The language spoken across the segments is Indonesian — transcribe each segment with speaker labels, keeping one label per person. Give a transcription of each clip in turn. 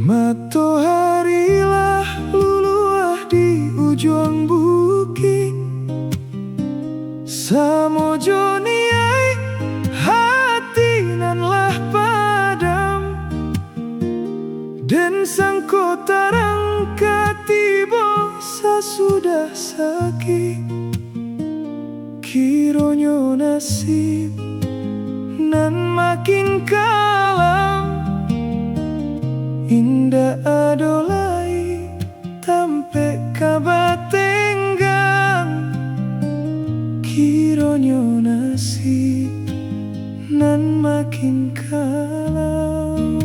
Speaker 1: Mataharilah luluah di ujung bukit, samojo niai hati nan lah padam, dan sang kota rangka tiba sasudah sakit. Kironyo nasib nan makin kalam, indah adolai tampe kabatenggang. Kironyo nasib nan makin kalam.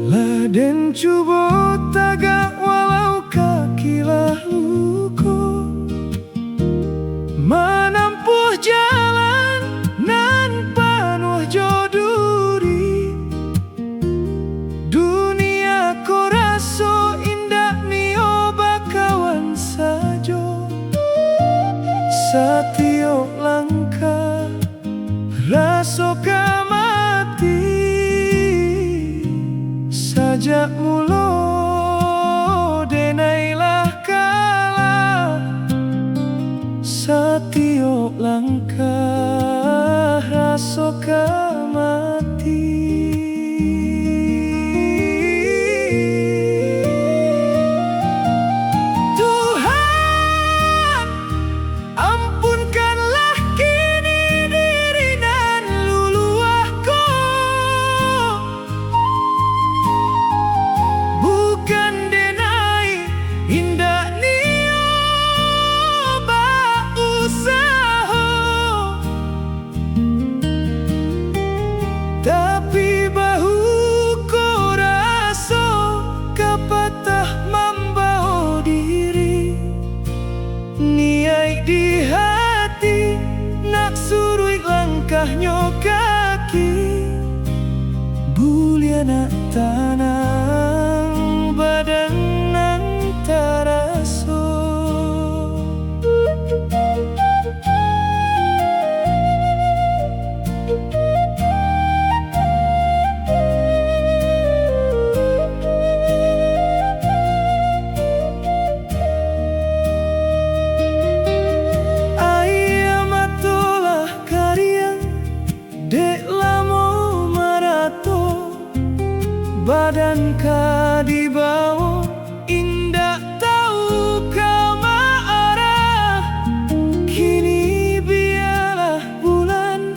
Speaker 1: Laden cubo tagak walau kakilah luko, menempuh jalan nan penuh joduri. Dunia ko raso indah nio bakawan sajo, satio langkah raso kamati. Sajak mulo denailah kalah, satio langkah raso kamati. Tuhan, ampunkanlah kini diri nan luluahku, bukan denai indah nio ba usaha, tapi bahu ko raso kapatah membao diri. Niai di hati nak surui langkahnya kaki, bulia nak tanang badan nan taraso. Ayamatolah karya dek lamo marato, badan ka di bawah indah tahu kama arah. Kini biarlah bulan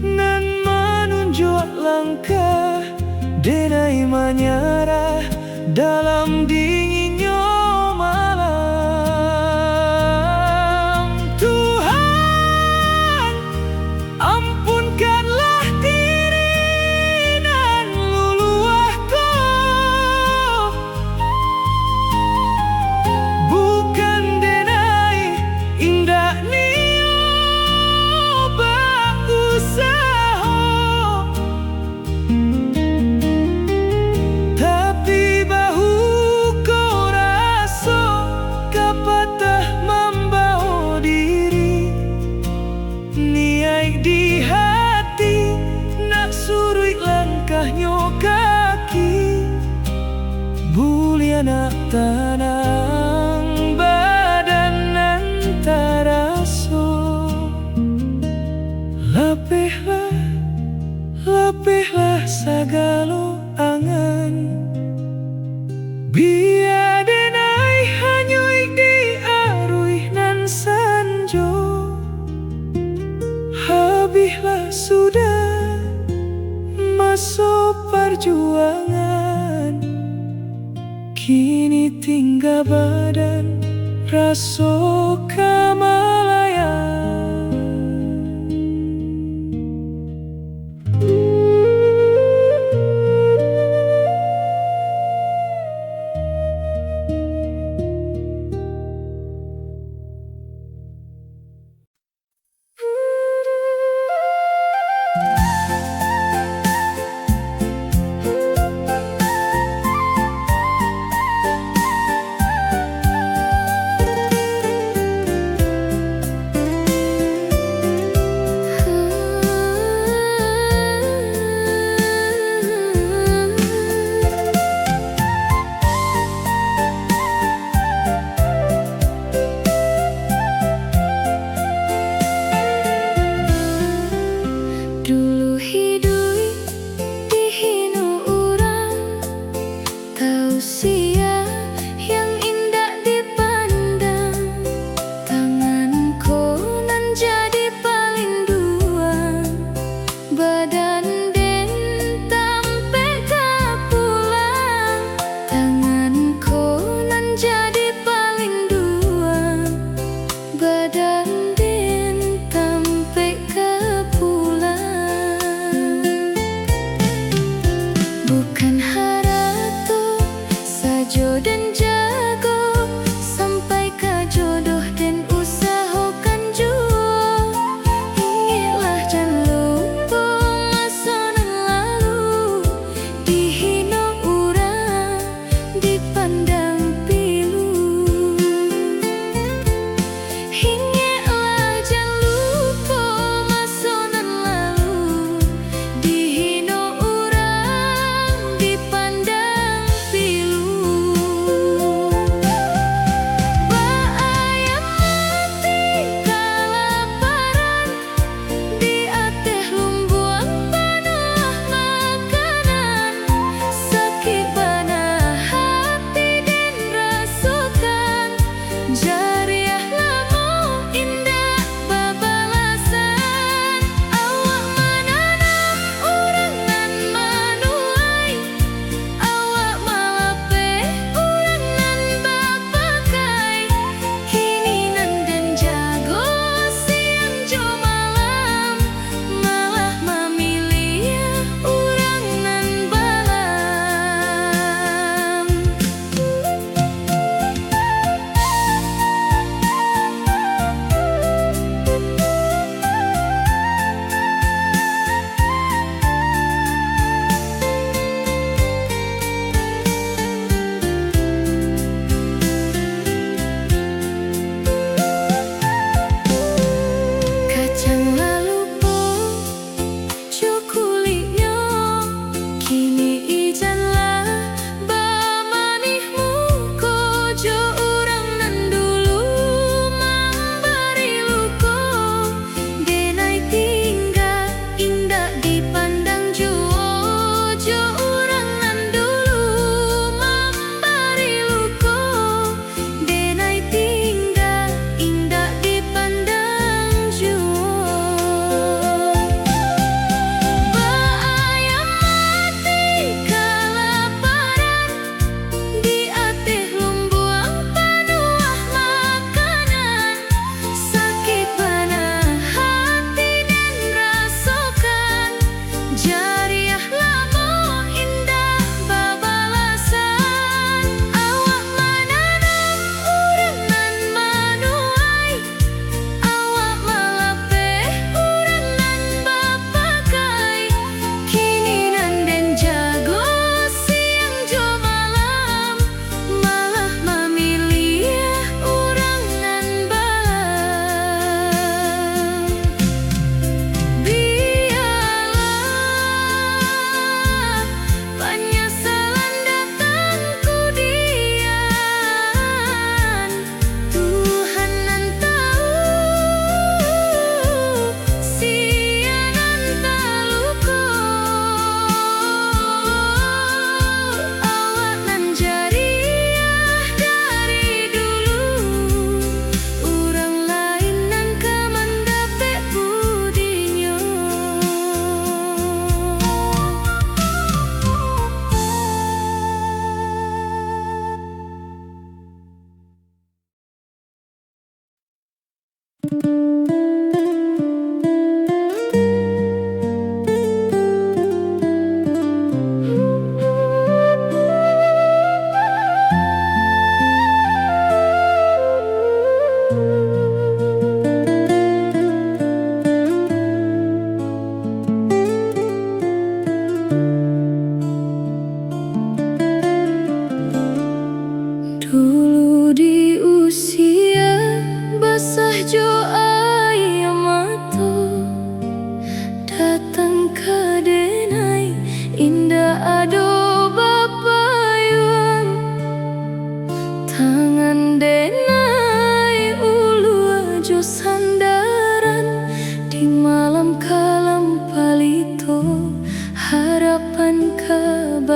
Speaker 1: nan menunjuk langkah, denai menyerah dalam dinginnya malam. Tuhan, ampunkanlah diri nan luluahku, bukan denai indah nio ba usaha, tapi bahu ko raso kapatah membao diri. Niai di hati nak surui langkahnya kaki, bulia nak tenang badan nan taraso. Lapihlah, lapihlah sagalo angan, biar denai hanyoi di arui nan sanjo. Habislah sudah masa perjuangan, kini tinggal badan raso kamalayan.
Speaker 2: Dulu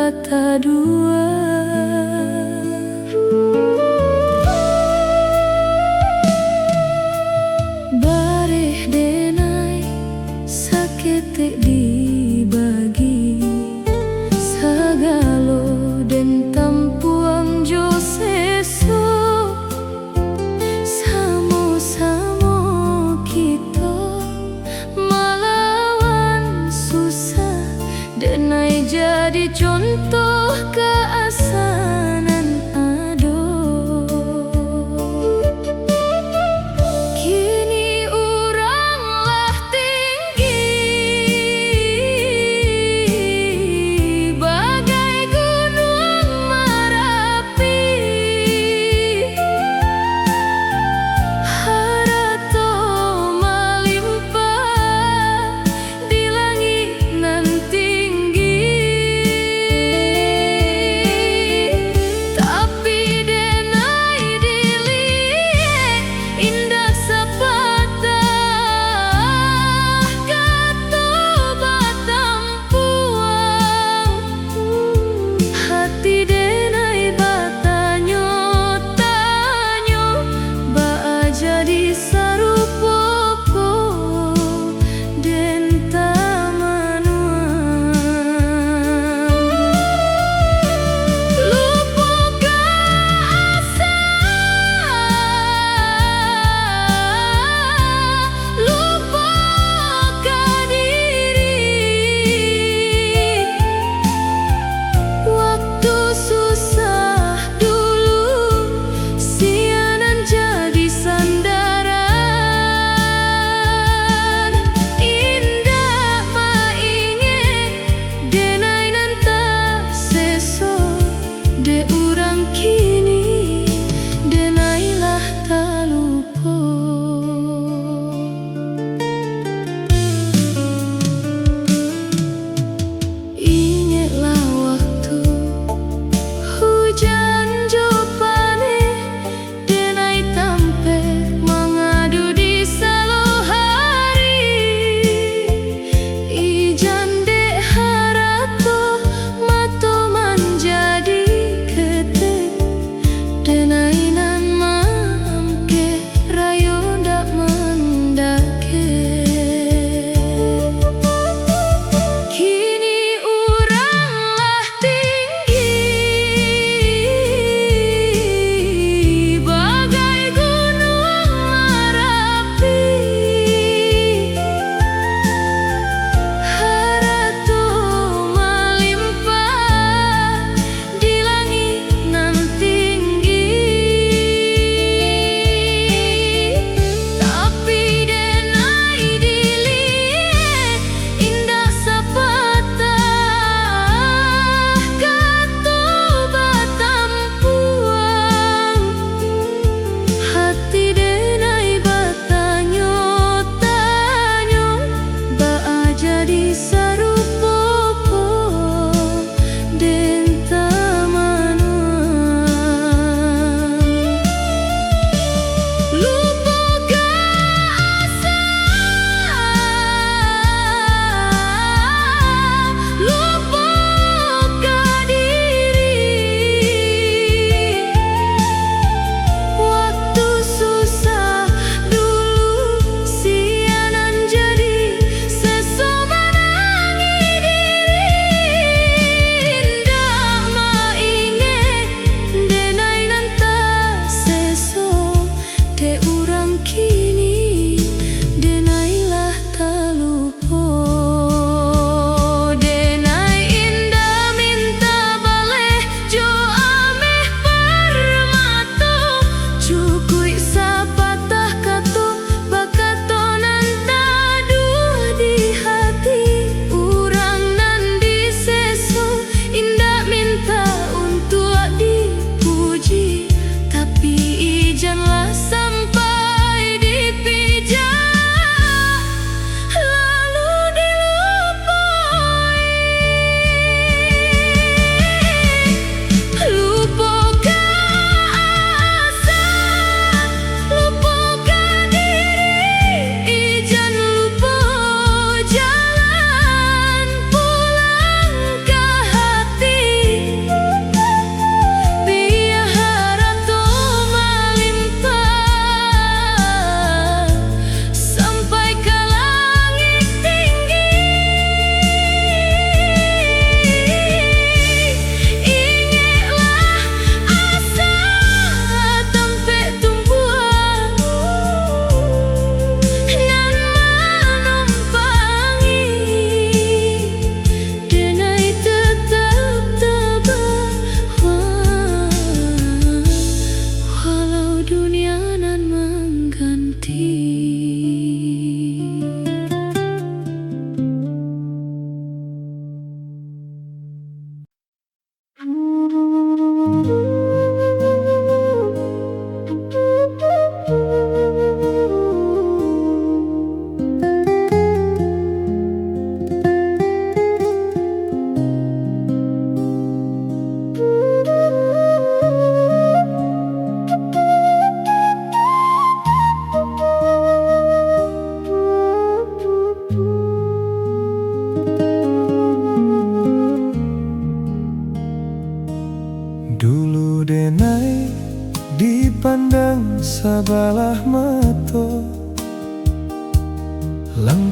Speaker 2: kata dua. Bareh denai sakete dibagi, sagalo den tampuang jo seso. Samo-samo kita melawan susah, denai jadi contoh keasanan ado. Kini uranglah tinggi bagai gunung Merapi, harato melimpah di langit nan tinggi.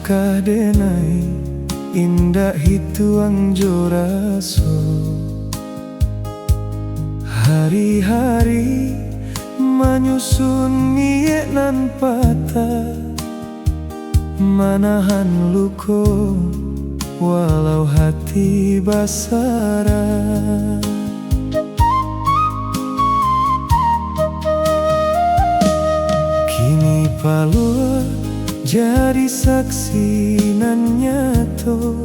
Speaker 1: apakah denai indah hituang joraso. Hari-hari menyusun mie nan patah, manahan luko walau hati basara. Kini palua jadi saksi nan nyato,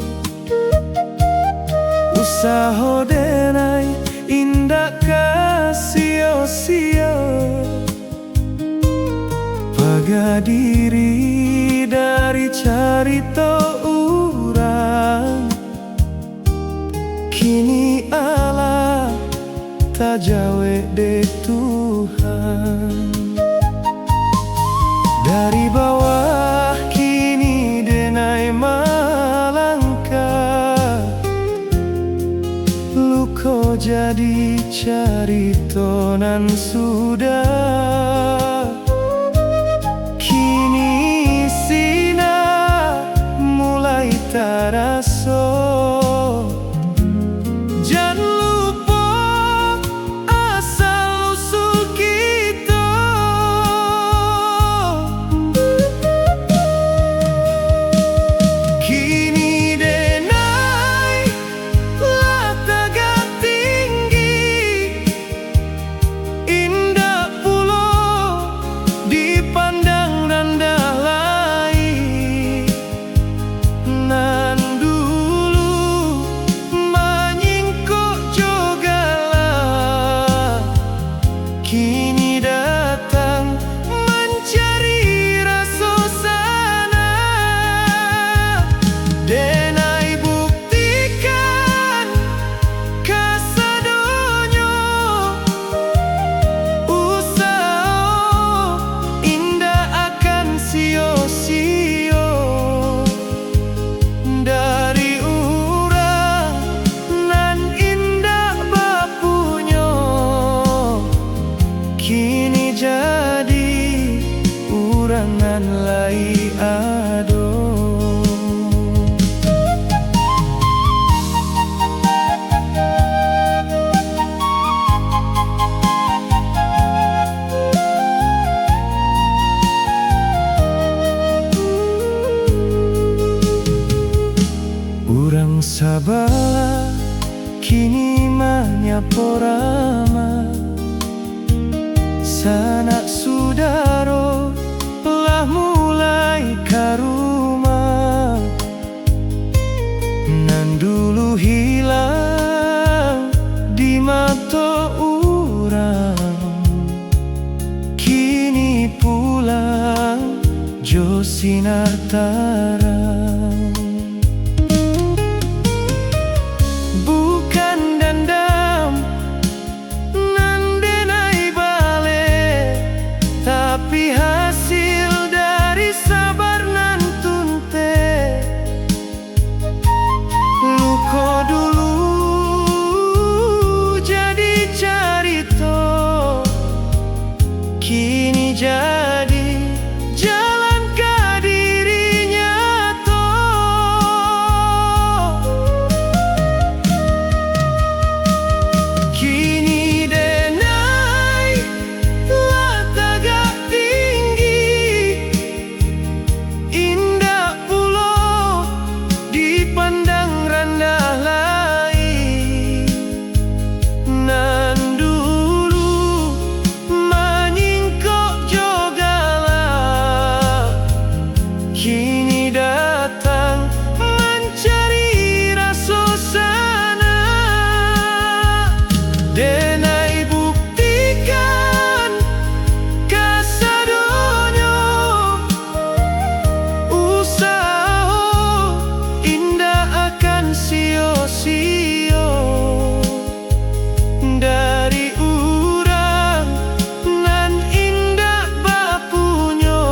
Speaker 1: usaha denai indah kasio-sio. Paga diri dari carita urang, kini Allah tak jawe de Tuhan. Dari bawah kini denai malangkah, luko jadi carita nan sudah. Kini sina mulai taraso, jangan lupa asal usul kita. Kini denai lah tegak tinggi, indah pulau dipandang rendah lai. Nan dulu menyingkuk jogalah, kini datang mencari rasa sana. Denai buktikan kasadonyo, usaha indah akan sio-sio. Dari urang nan indah bapunyo, kini jadi urangan lai ado. Urang sabala kini manyaporama, sanak sudaro lah mulai karuma. Nan dulu hilang di mata urang, kini pulang jo sinar tarang. Bukan dendam nan denai bale, tapi hasil dari sabar nan tunte. Luko dulu jadi carito, kini jadi jalan ke diri nyato. Kini denai lah tegak tinggi, indah pulau dipandang rendah lai. Nan dulu menyingkuk jogalah, kini datang mencari rasa sana. Denai buktikan kasadonyo, usaha indah akan sio-sio. Dari urang nan indah bapunyo,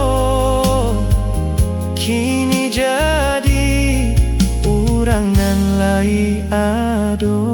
Speaker 1: kini jadi urangan lai ado.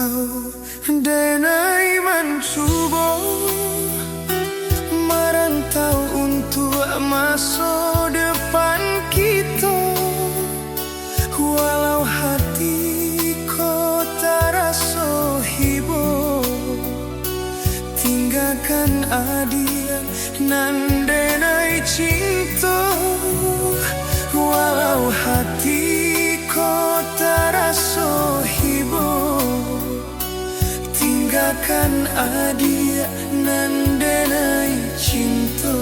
Speaker 1: Rantau denai mencoba merantau untuk masa depan kita, walau hati kau terasa hibur. Tinggalkan adia nan denai cinta, walau hati kau terasa hibur. Tinggalkan adia nan denai cinta.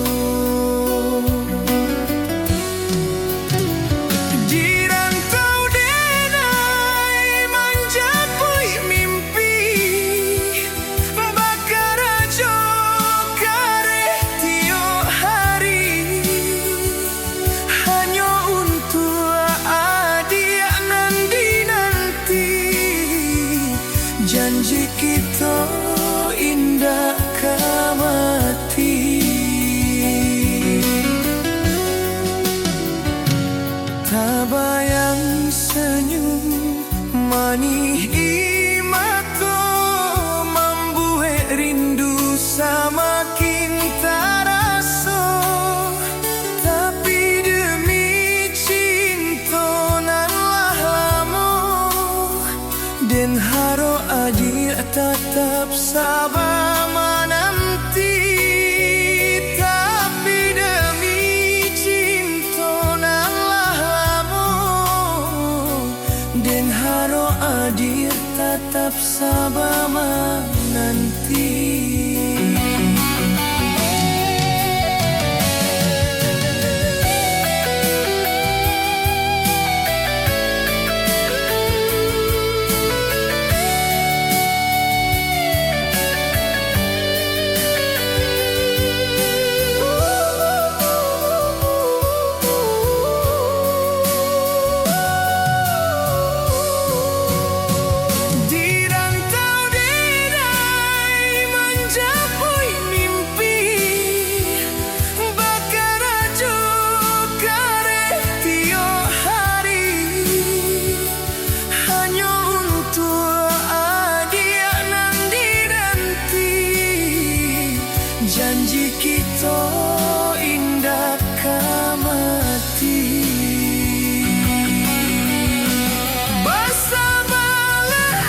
Speaker 1: Di rantau denai mencapai mimpi, bakar aja kareh tiap hari, hanya untuk adia nan dinanti. Janji kita indah kamati, tak bayang senyum manis mata, membuat rindu semakin terasa. Tapi demi cinta nan lama, dan haro adil tetap sabar menanti. Tapi demi cinta nan lama, dan haro adil tetap sabar menanti. Janji kita indah kamati, bersamalah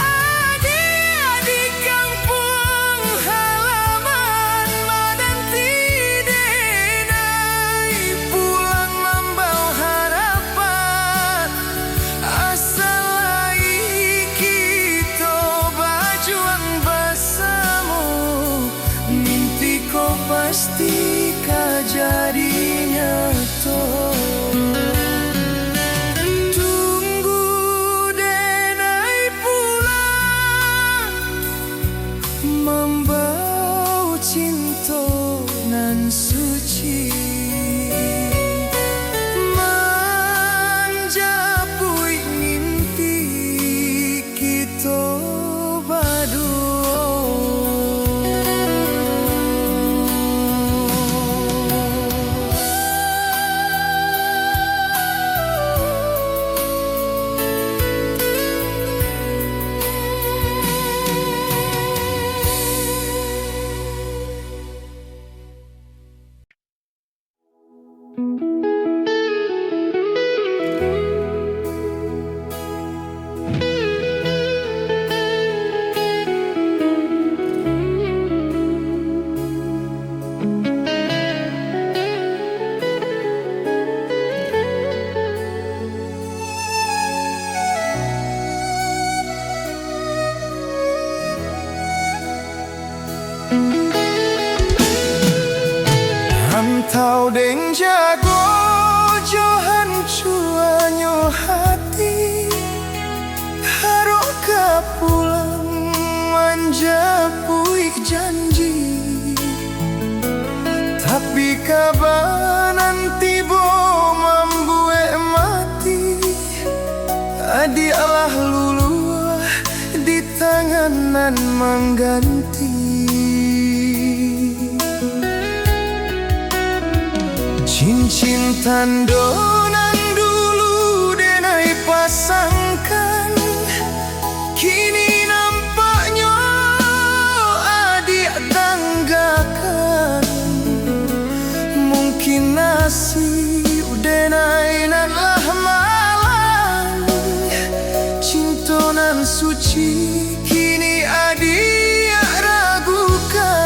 Speaker 1: adia di kampung halaman menanti denai pulang membawa harapan. Asal lagi kita berjuang bersama, mimpi kau pasti kan jadi nyata. Tunggu denai pulang, membawa cinta nan suci, menjapui mimpi kita berdua. Rantau deng jago johan cuanyo hati, harok ke pulang menjapui janji. Tapi kabar nanti bo membuat mati, adialah luluh di tanganan mengganti. Cincin tandonan dulu denai pasangkan, kini nampak nan suci kini adia ragukan.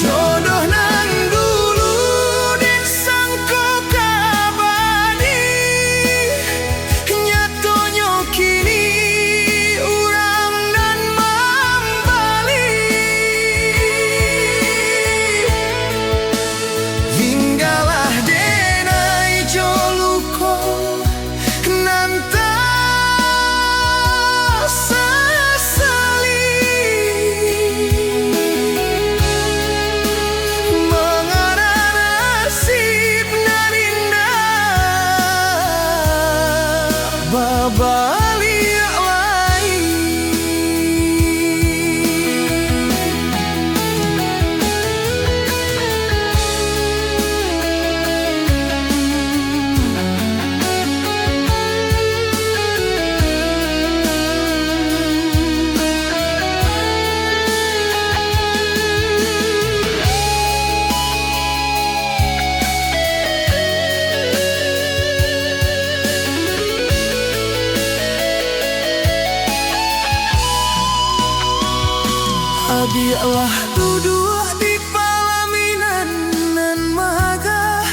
Speaker 1: Jodoh nan dulu disangko kabadi, nyatonyo kini urang dan membali. Hinggalah denai joluko nan tak sesali, mengana nasib nan indah babalik lain. Abilah duduk di palaminan nan magah,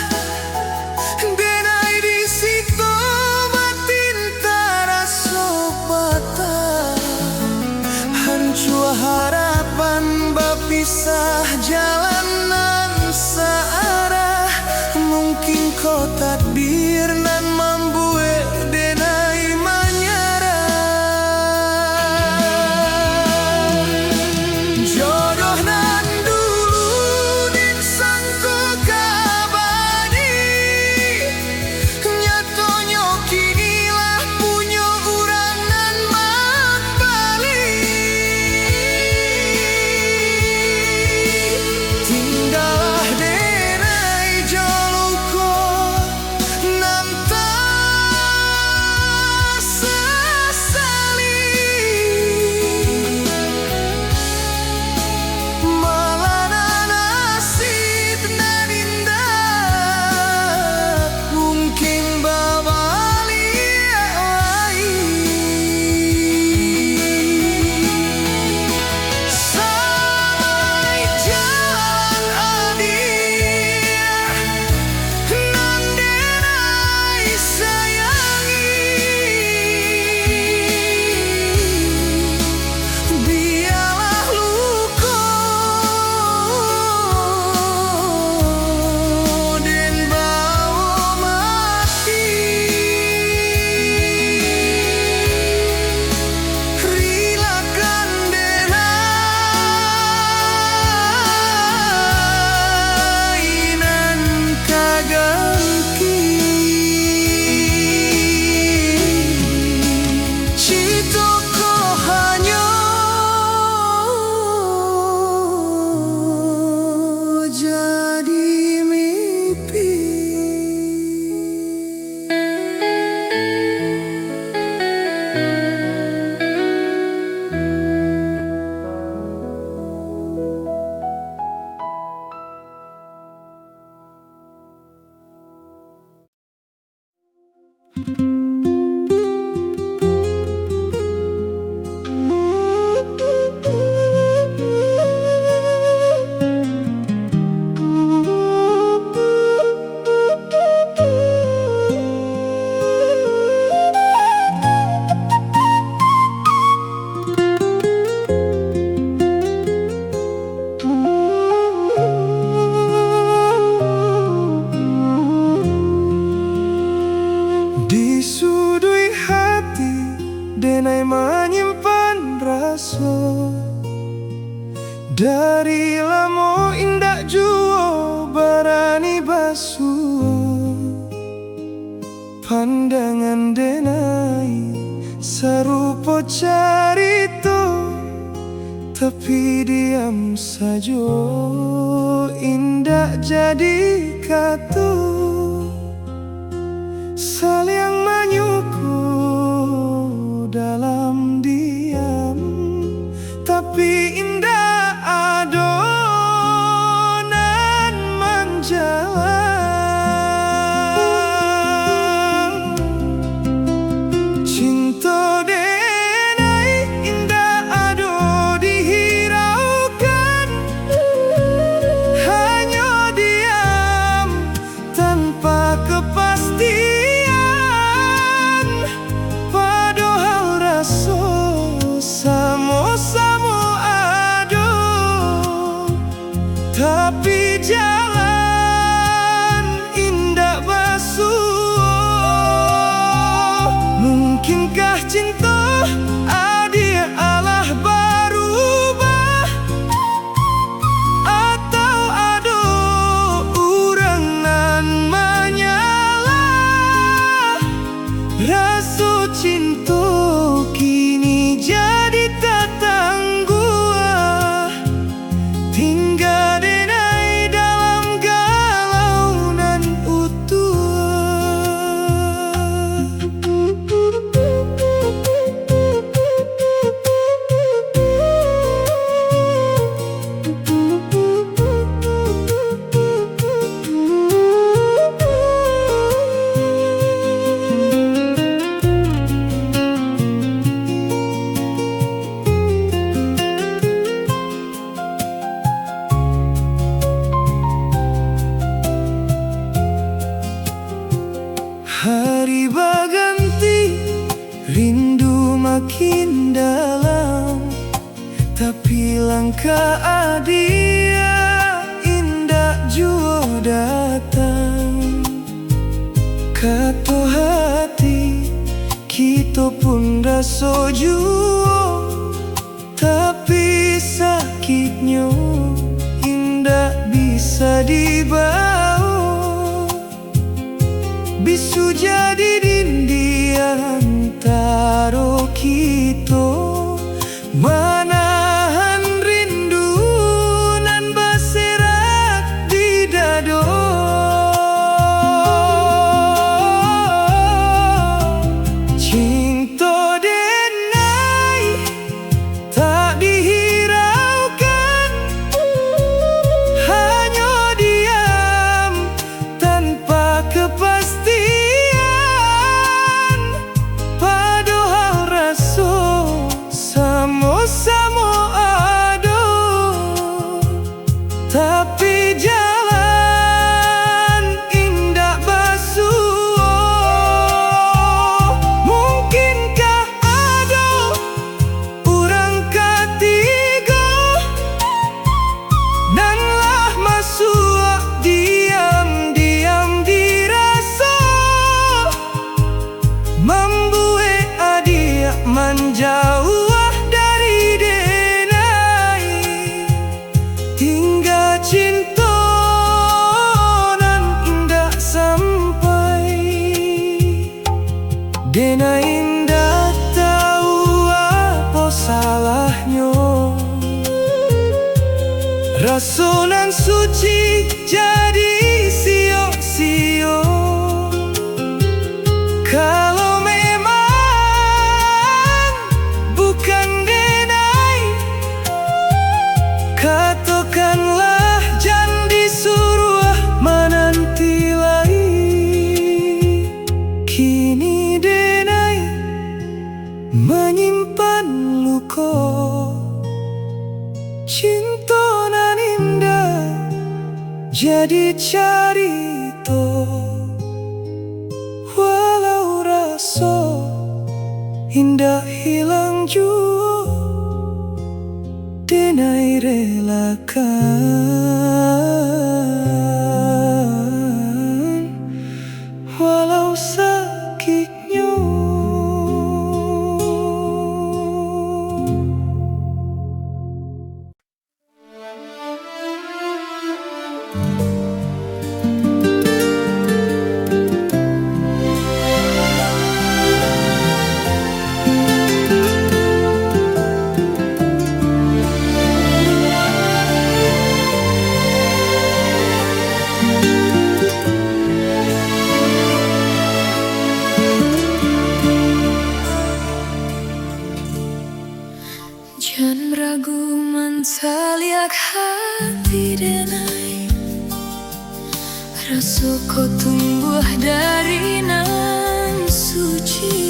Speaker 1: denai di situ batin taraso patah. Hancur harapan bapisah jalanan searah, mungkin kau takdir nan membuat denai menyerah. Jodoh nan dulu disangko kabadi, nyatonyo kinilah punyo urang nan membali. Tinggallah denai joluko nan tak sesali, malana nasib nan indah mungkin babalik lain. Sampai jalan adia nan denai sayangi, biarlah luko den bawa mati. Rilakan denai nan kaganti, citoko hanya jadi mimpi. Di sudut hati denai menyimpan rasa, dari lamo indak juo berani basuh. Pandangan denai serupa carito, tapi diam saja indak jadi katu. Saling menyuku dalam diam, tapi indah adonan menjalan. cinta adia Allah berubah atau ado urang nan menyalah. Rasa cinta kini jadi tak tangguh, tinggal denai dalam galau nan utuh. Hari berganti, rindu makin dalam, tapi langkah adia indah jua datang. Kata hati kita pun rasa jua, tapi sakitnya indah bisa dibawa. Bisu jadi dinding antara kita, menahan rindu nan berserak di dada. Cinta denai tak dihiraukan, hanya diam tanpa kepastian. Padahal rasa sama-sama ada, tapi jalan indah bersua. Mungkinkah ada orang ketiga danlah masuk diam-diam dirasa, membuat adia menjauh dari denai, hingga cinta nan indah sampai. Denai indah tahu apa salahnya, rasa nan suci jadi sia-sia. Kalau memang bukan denai, katakanlah jangan disuruh menanti lagi. Kini denai menyimpan luka, cinta nan indah jadi cerita. Walau rasa indah hilang jua, denai relakan walau sakitnya.
Speaker 2: Jangan ragu mensaliak hati denai, rasa kau tumbuh dari nan suci.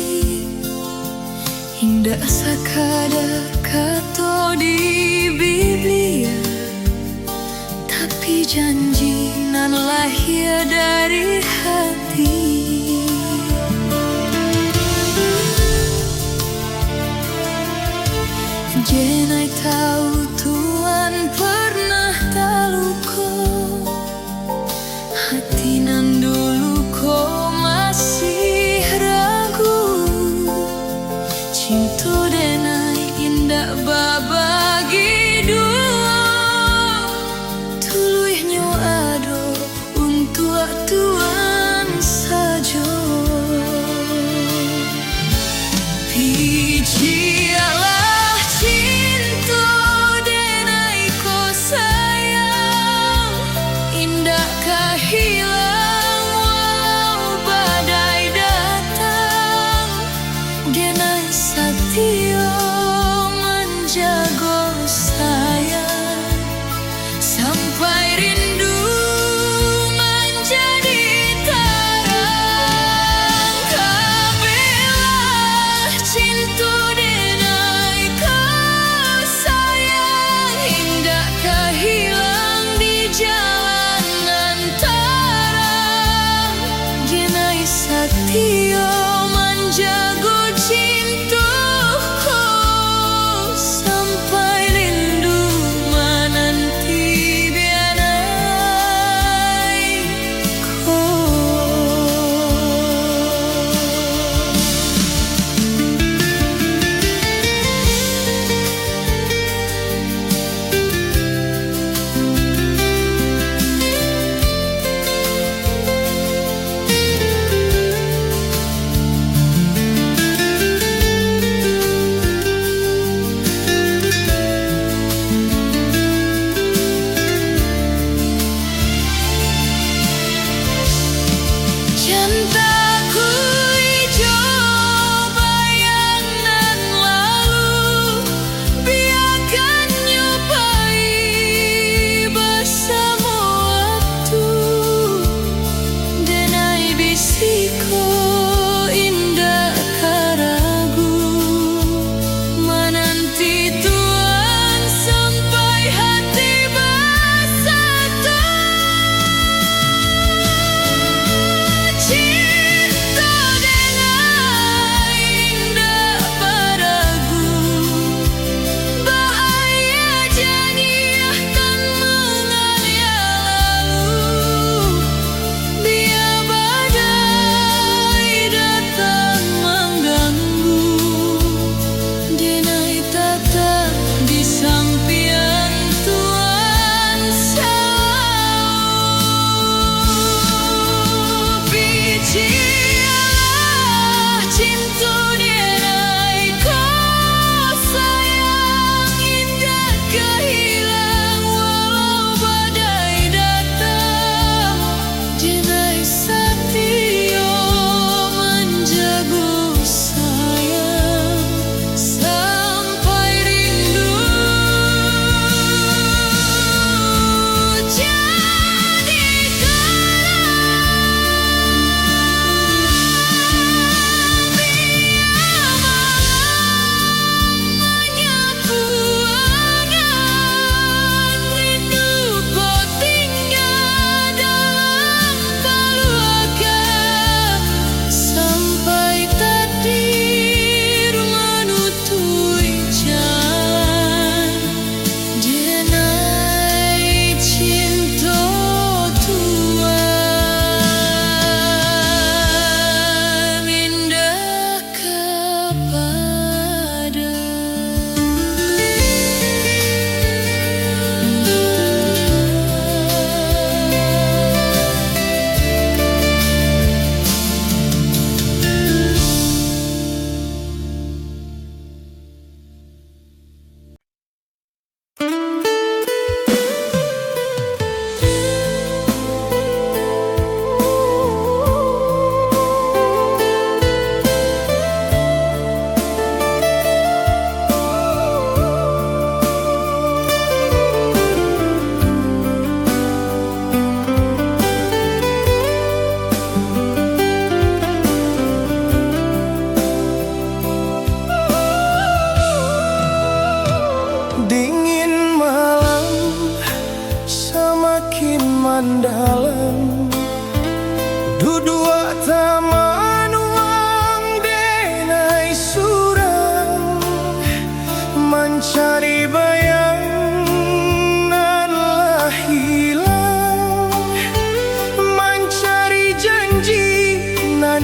Speaker 2: Indah sakadar kata di Biblia, tapi janji nan lahir dari hati. Jenai tahu Tuhan pernah terluka, hati nan dulu kau masih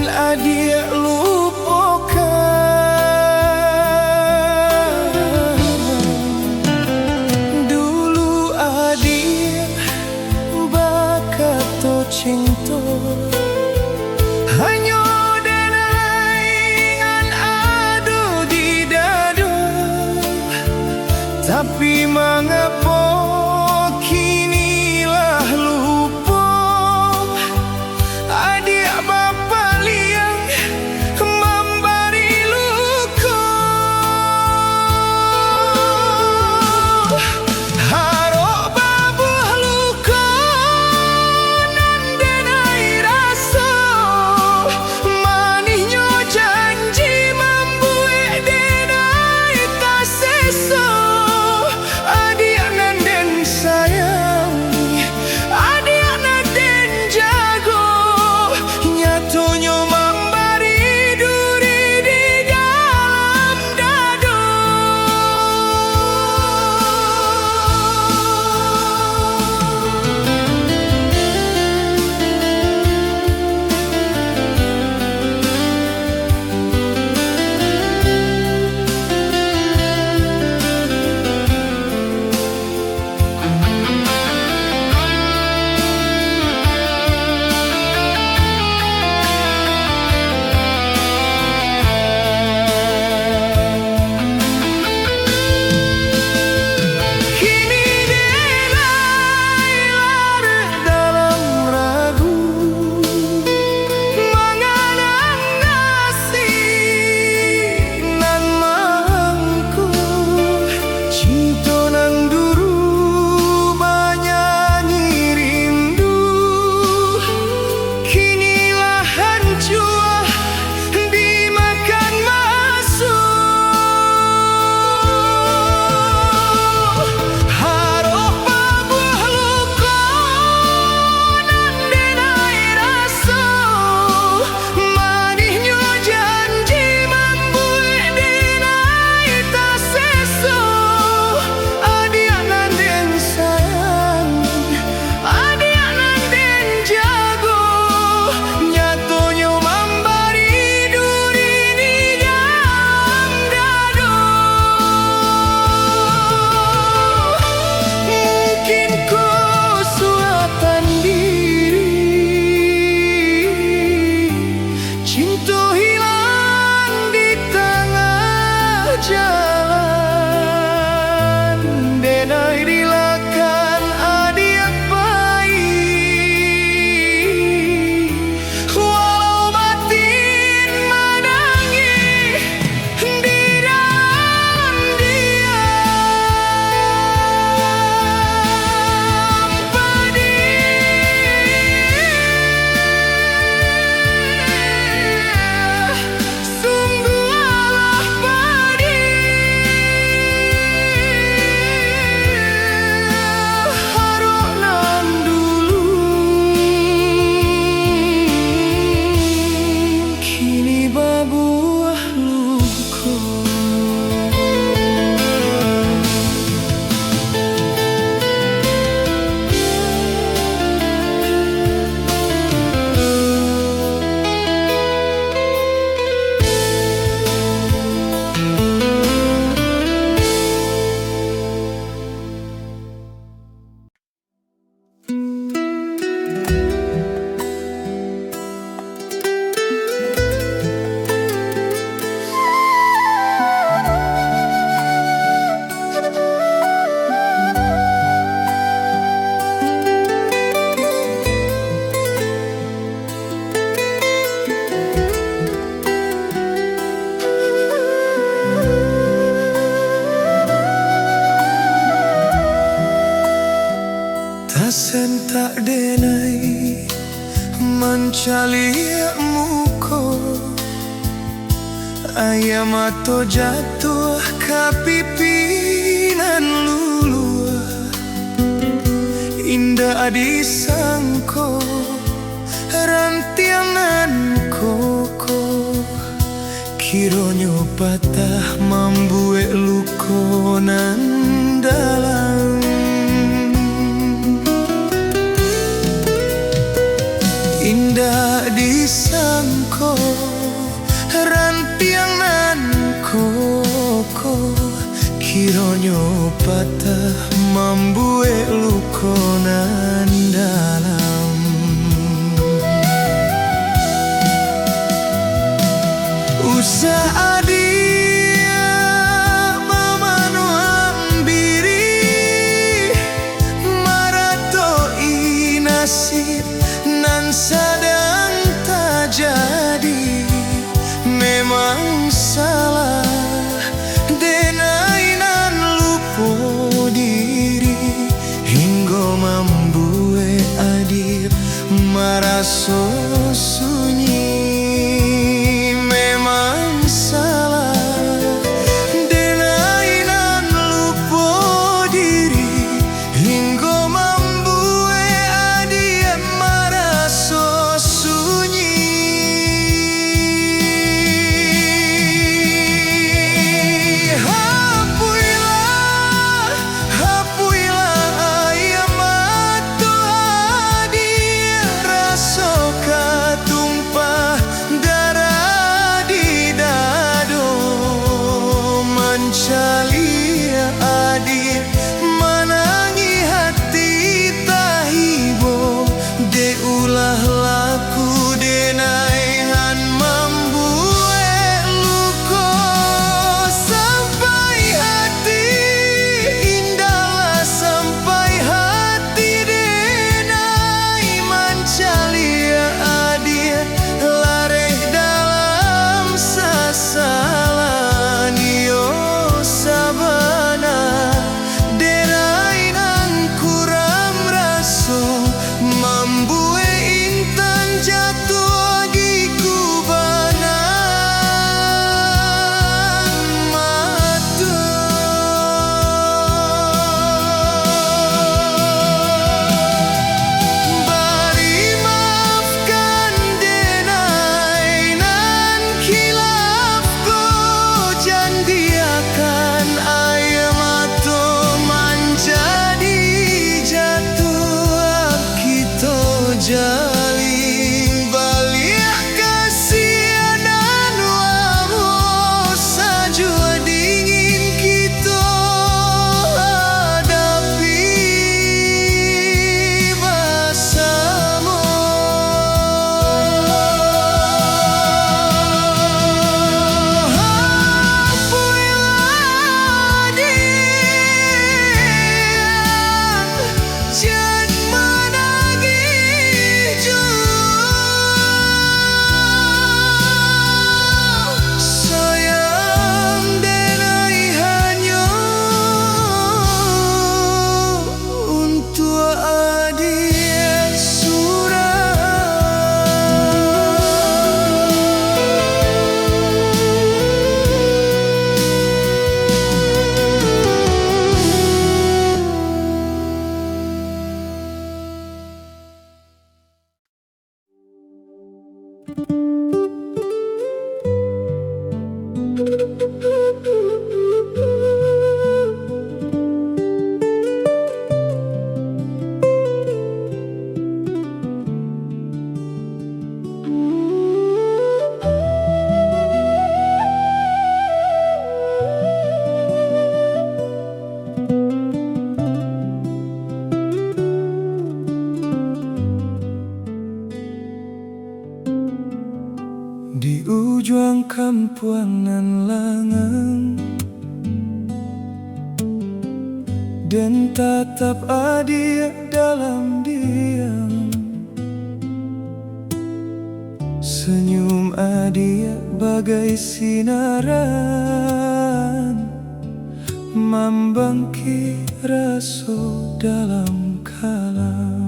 Speaker 1: adik lupakan. Dulu adik bakat to cinta hanya denai ado di dada. Tapi mengapa kinilah lupa adik bapa liang memberi luka. Harok babuh luka nan denai rasa, manisnya janji membuat denai tak sesa. Adik nan den sayangi, adik nan den jago, nyatonya memberi duri di dalam dada. Kini denai larut dalam ragu, mengenang nasib nan mangku. Cinta nan dulu banyak rindu, kinilah hancur dimakan masuk. Harok babuh luka nan denai rasa, manisnya janji membuat denai tak sesa. Adik nan den sayangi, adik nan den jago, nyatonya memberi duri di dalam dada. Mungkin kesuatan diri, cinta hilang di tengah jalan, denai rilakan adik baik, walau batin menangis di dalam diam pedih. Sungguh alah pedih, harok nan dulu kini babuah luka. Tasen tak denai mencali muka, ayam atau jatuh ke pipinan lulu. Indah disangko rantiangan koko, kironyo patah membuat luka nan dalam. Indah disangko luko rampiang nan koko kironyo patah membuat luko nan dalam. Usaha dia mamano ambiri marato inasir nan sedang terjadi. Memang salah denai nan lupo diri hingga membuat adil meraso sunyi. Memang salah denai nan lupo diri hingga membuat adil meraso sunyi. Calia adir menangi hati tahibo de ulah laku denaihan membuat luko sampai hati indahlah sampai hati denai mancalia adir lareh dalam sasalan yo sabana derai nan kuram raso membuat intan jatuh di kubanan mata. Bari maafkan denai nan khilafku janji akan air mata menjadi jatuh kita jalin balik kasih dan wamu sajua dingin kita hadapi bersama. Apuilah dia jangan menagih jauh sayang denai hanya untuk adik surah. Di ujung kampung nan langang dan tatap adik dalam diam. Senyum adik bagai sinaran membangkit rasa dalam kalam.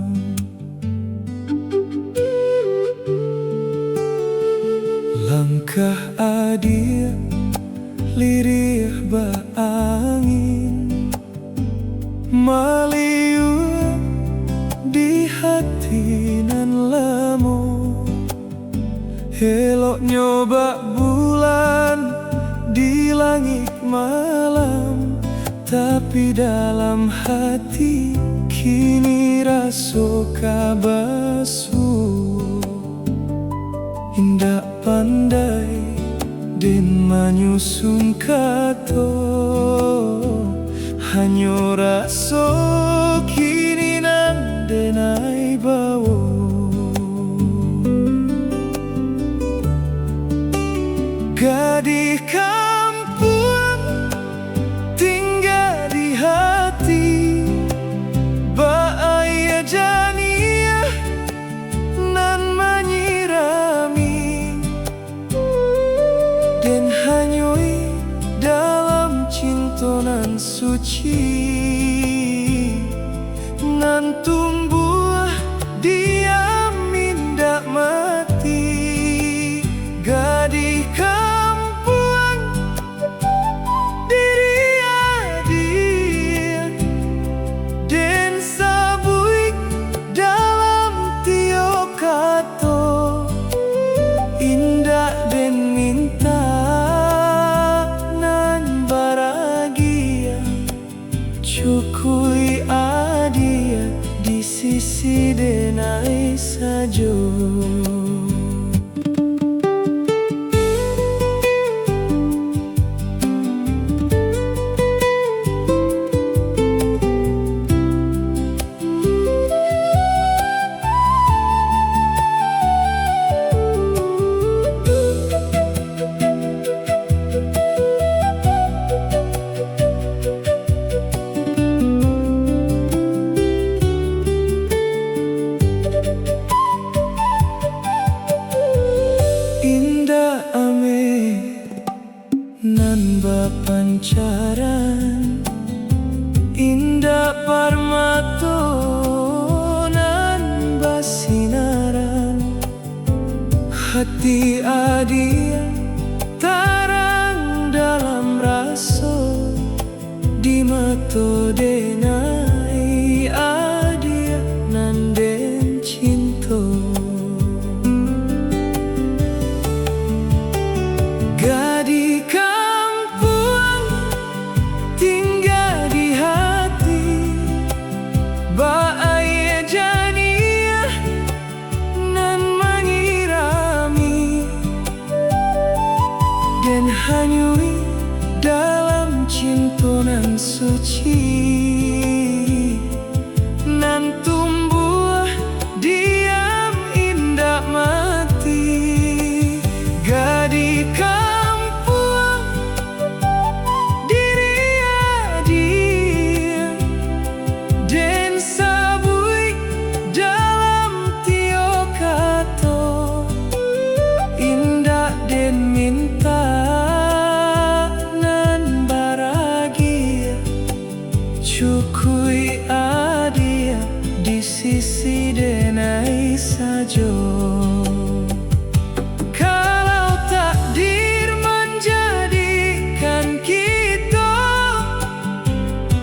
Speaker 1: Langkah adik lirih baangin meliuk di hati nan lemo. Elok nyoba bulan di langit malam, tapi dalam hati kini rasa kabasu. Indah pandai den manyusun kato hanyo raso kini nang denai bawo gadis kampung tinggal di hati baaya jania nan menyirami dan hanyoi dalam cinta nan suci nan tumbuh diam indak mati gadis kampung diri adik den sabuik dalam tio kato indah den minta nan bahagia cukui adia di sisi denai sajo. Indah ame nan bapancaran indah parmato nan basinaran hati adia tarang dalam raso di mato denai adia nan den cinto gadis kampung tinggal di hati baaya jania nan mengirami dan hanyui dalam cinta nan suci nan tumbuh diam indak mati gadis kampung diri adia den sabuik dalam tio kato indah den minta nan bahagia cukui adia di sisi denai sajo. Kalau takdir menjadikan kita,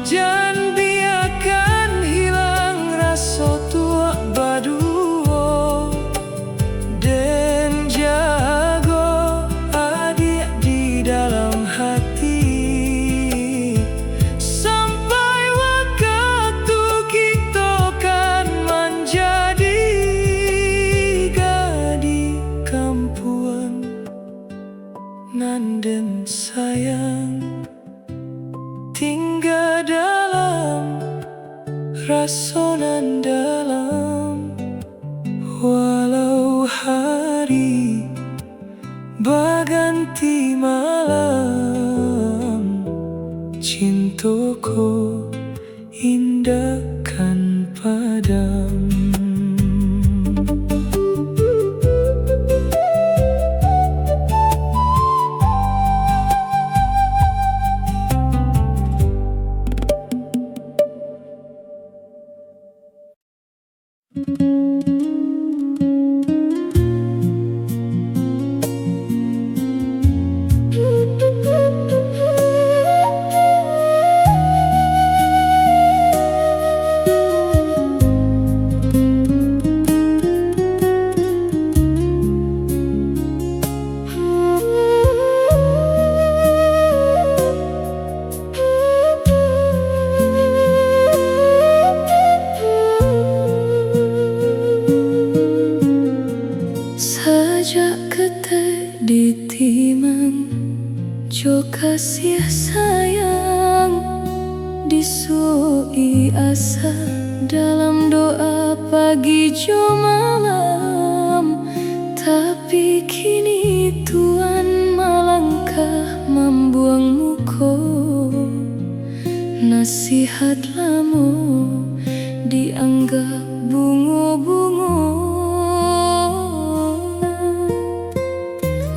Speaker 1: jangan biarkan hilang rasa tua baduo dan jago adik di dalam hati sampai waktu kita kan menjadi gadis kampung nan den sayang tinggal dalam rasa nan dalam walau hari berganti malam cintaku indah kan padam.
Speaker 2: Ditimang jo kasih sayang disui asa dalam doa pagi jo malam. Tapi kini Tuhan malangkah membuang muko, nasihat lamu dianggap bungo-bungo.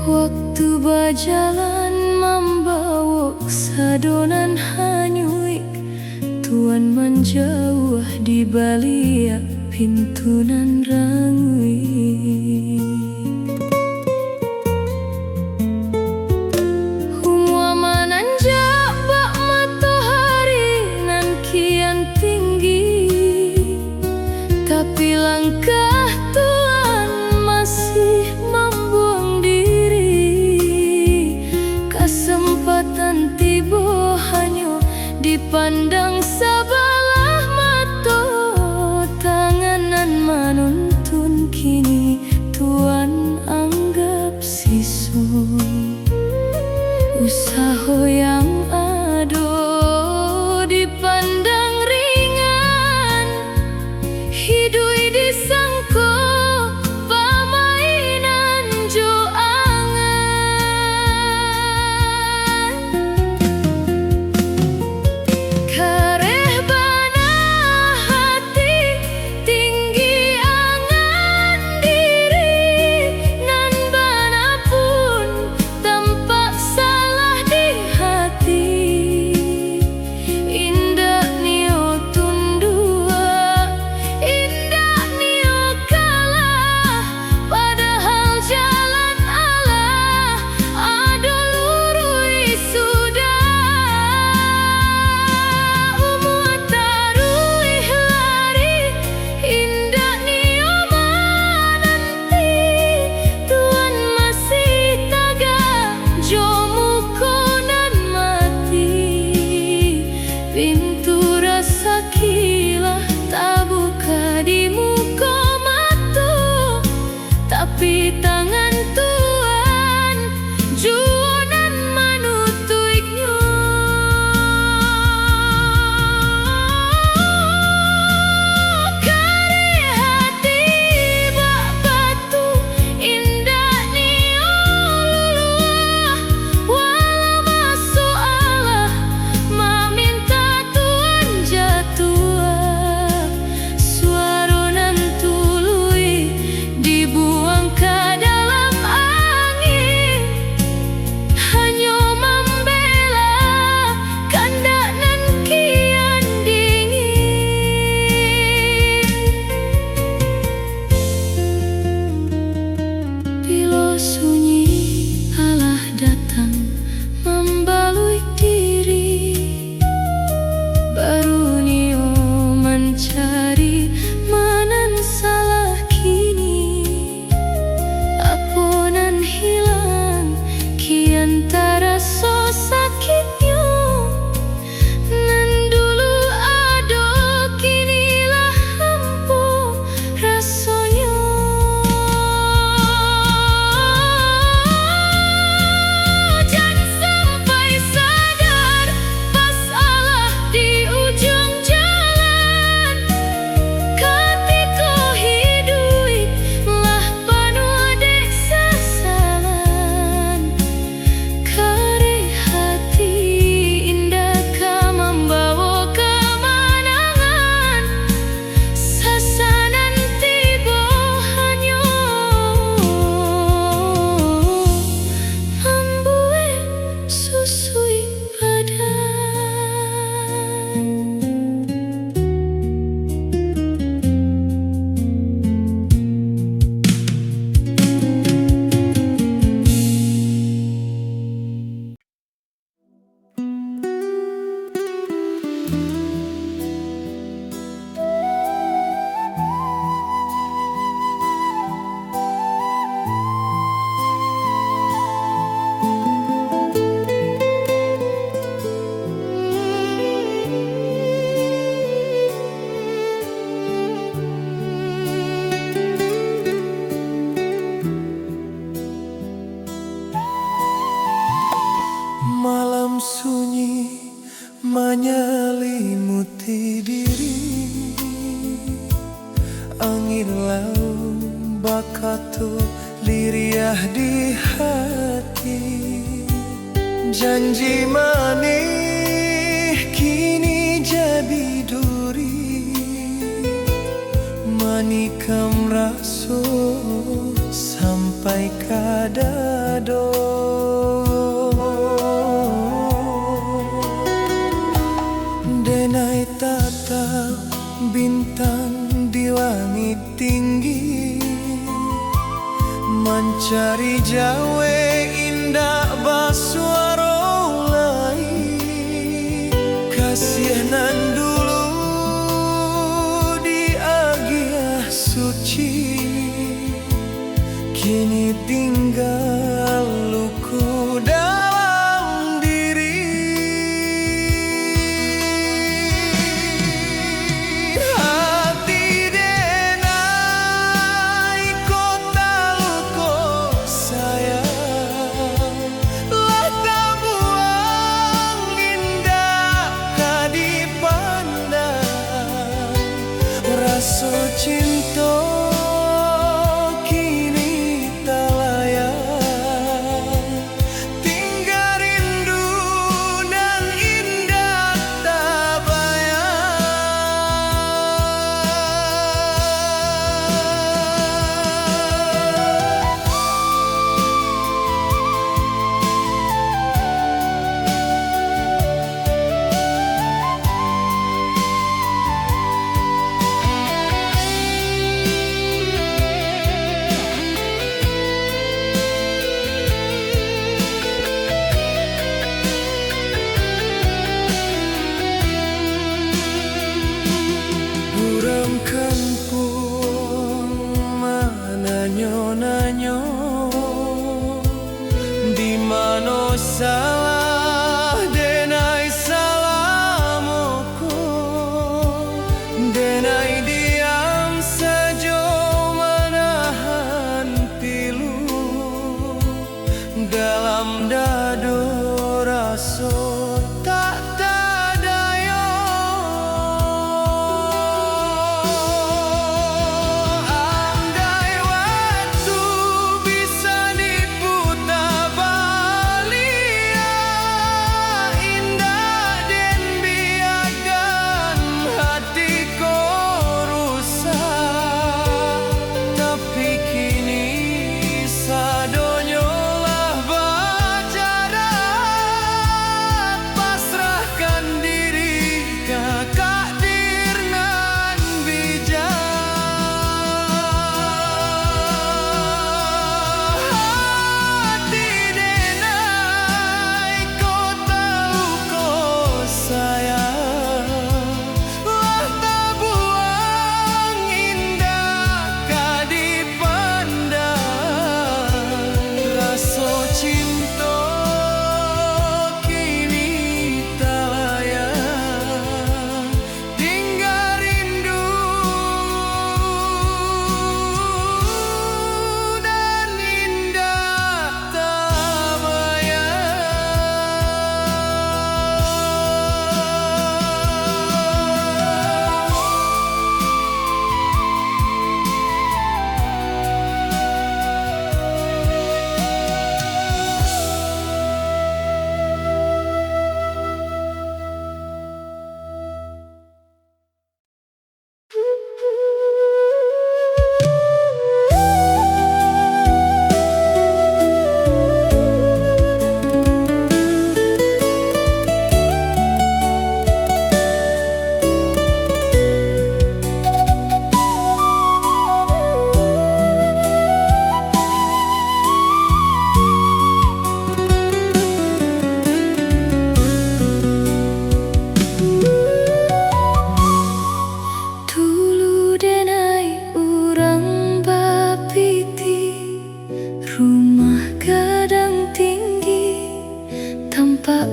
Speaker 2: Waktu berjalan membawa sadonan hanyui, Tuhan menjauh di balik pintu nan rangui. Humwa menanjak bak matahari nan kian tinggi, tapi langkah Tuhan masih membuang diri. Kesempatan tiba hanya dipandang sebelah mata, tanganan menuntun kini Tuhan anggap sisu. Usaha yang ada dipandang ringan, hidup disangka permainan jo angan. Kareh bana hati tinggi angan diri, nan bana pun tampak salah di hati.
Speaker 1: ilau bakatu liriah di hati. Janji manih kini jadi duri, manikam raso sampai kadado. Denai tatap bintang di langit tinggi, mencari jawe indah basuaro lai. Kasihanan dulu di agia suci, kini tinggal luku dalam diri. Hati denai kota luko sayang, lah tak buang indah kadipandang. Rasa cinta nanyo di mano salah denai salamoko, denai diam sajo menahan pilu dalam dado raso tak tadayo.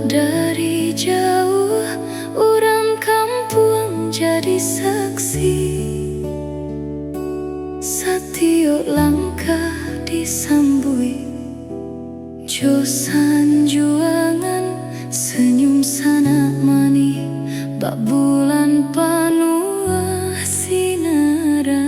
Speaker 1: Dari jauh orang kampung jadi saksi, satio langkah disambui, josan juangan senyum sana mani, bak bulan panua sinaran.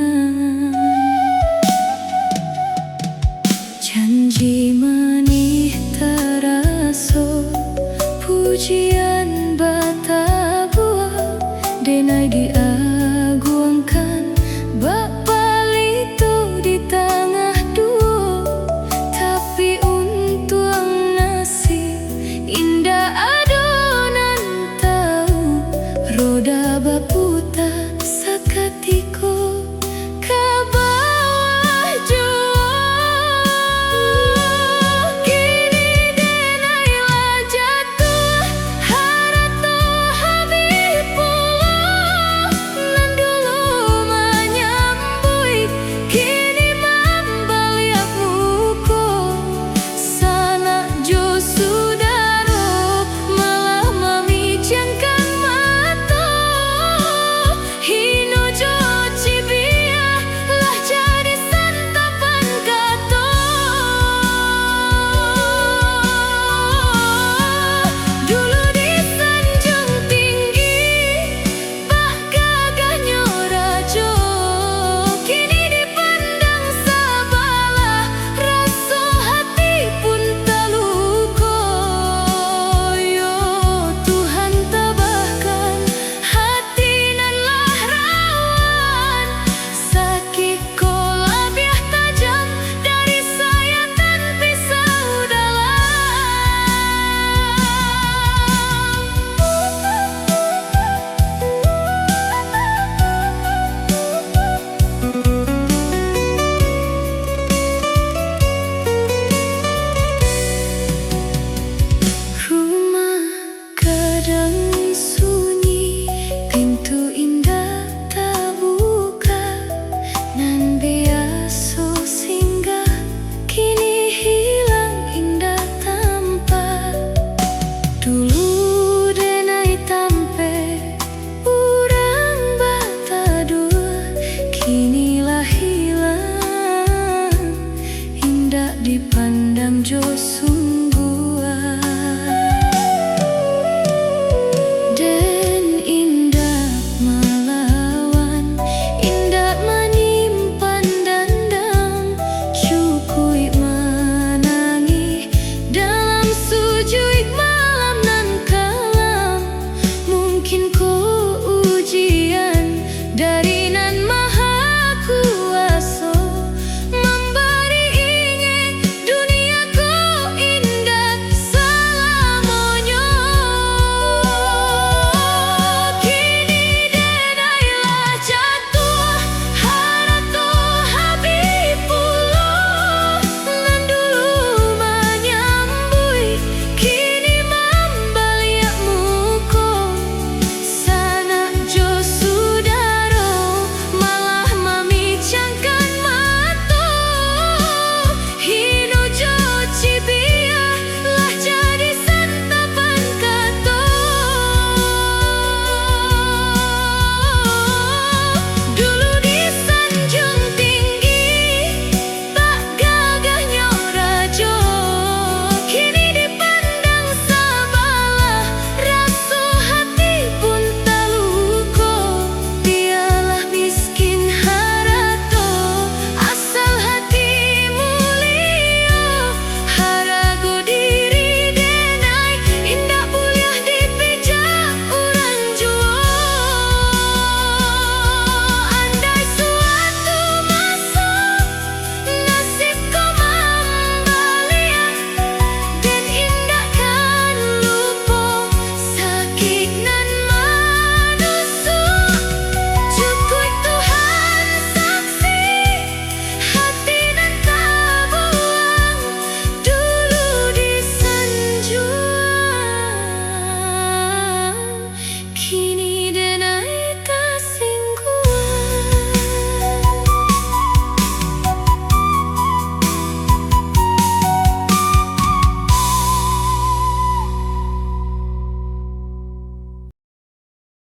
Speaker 1: kini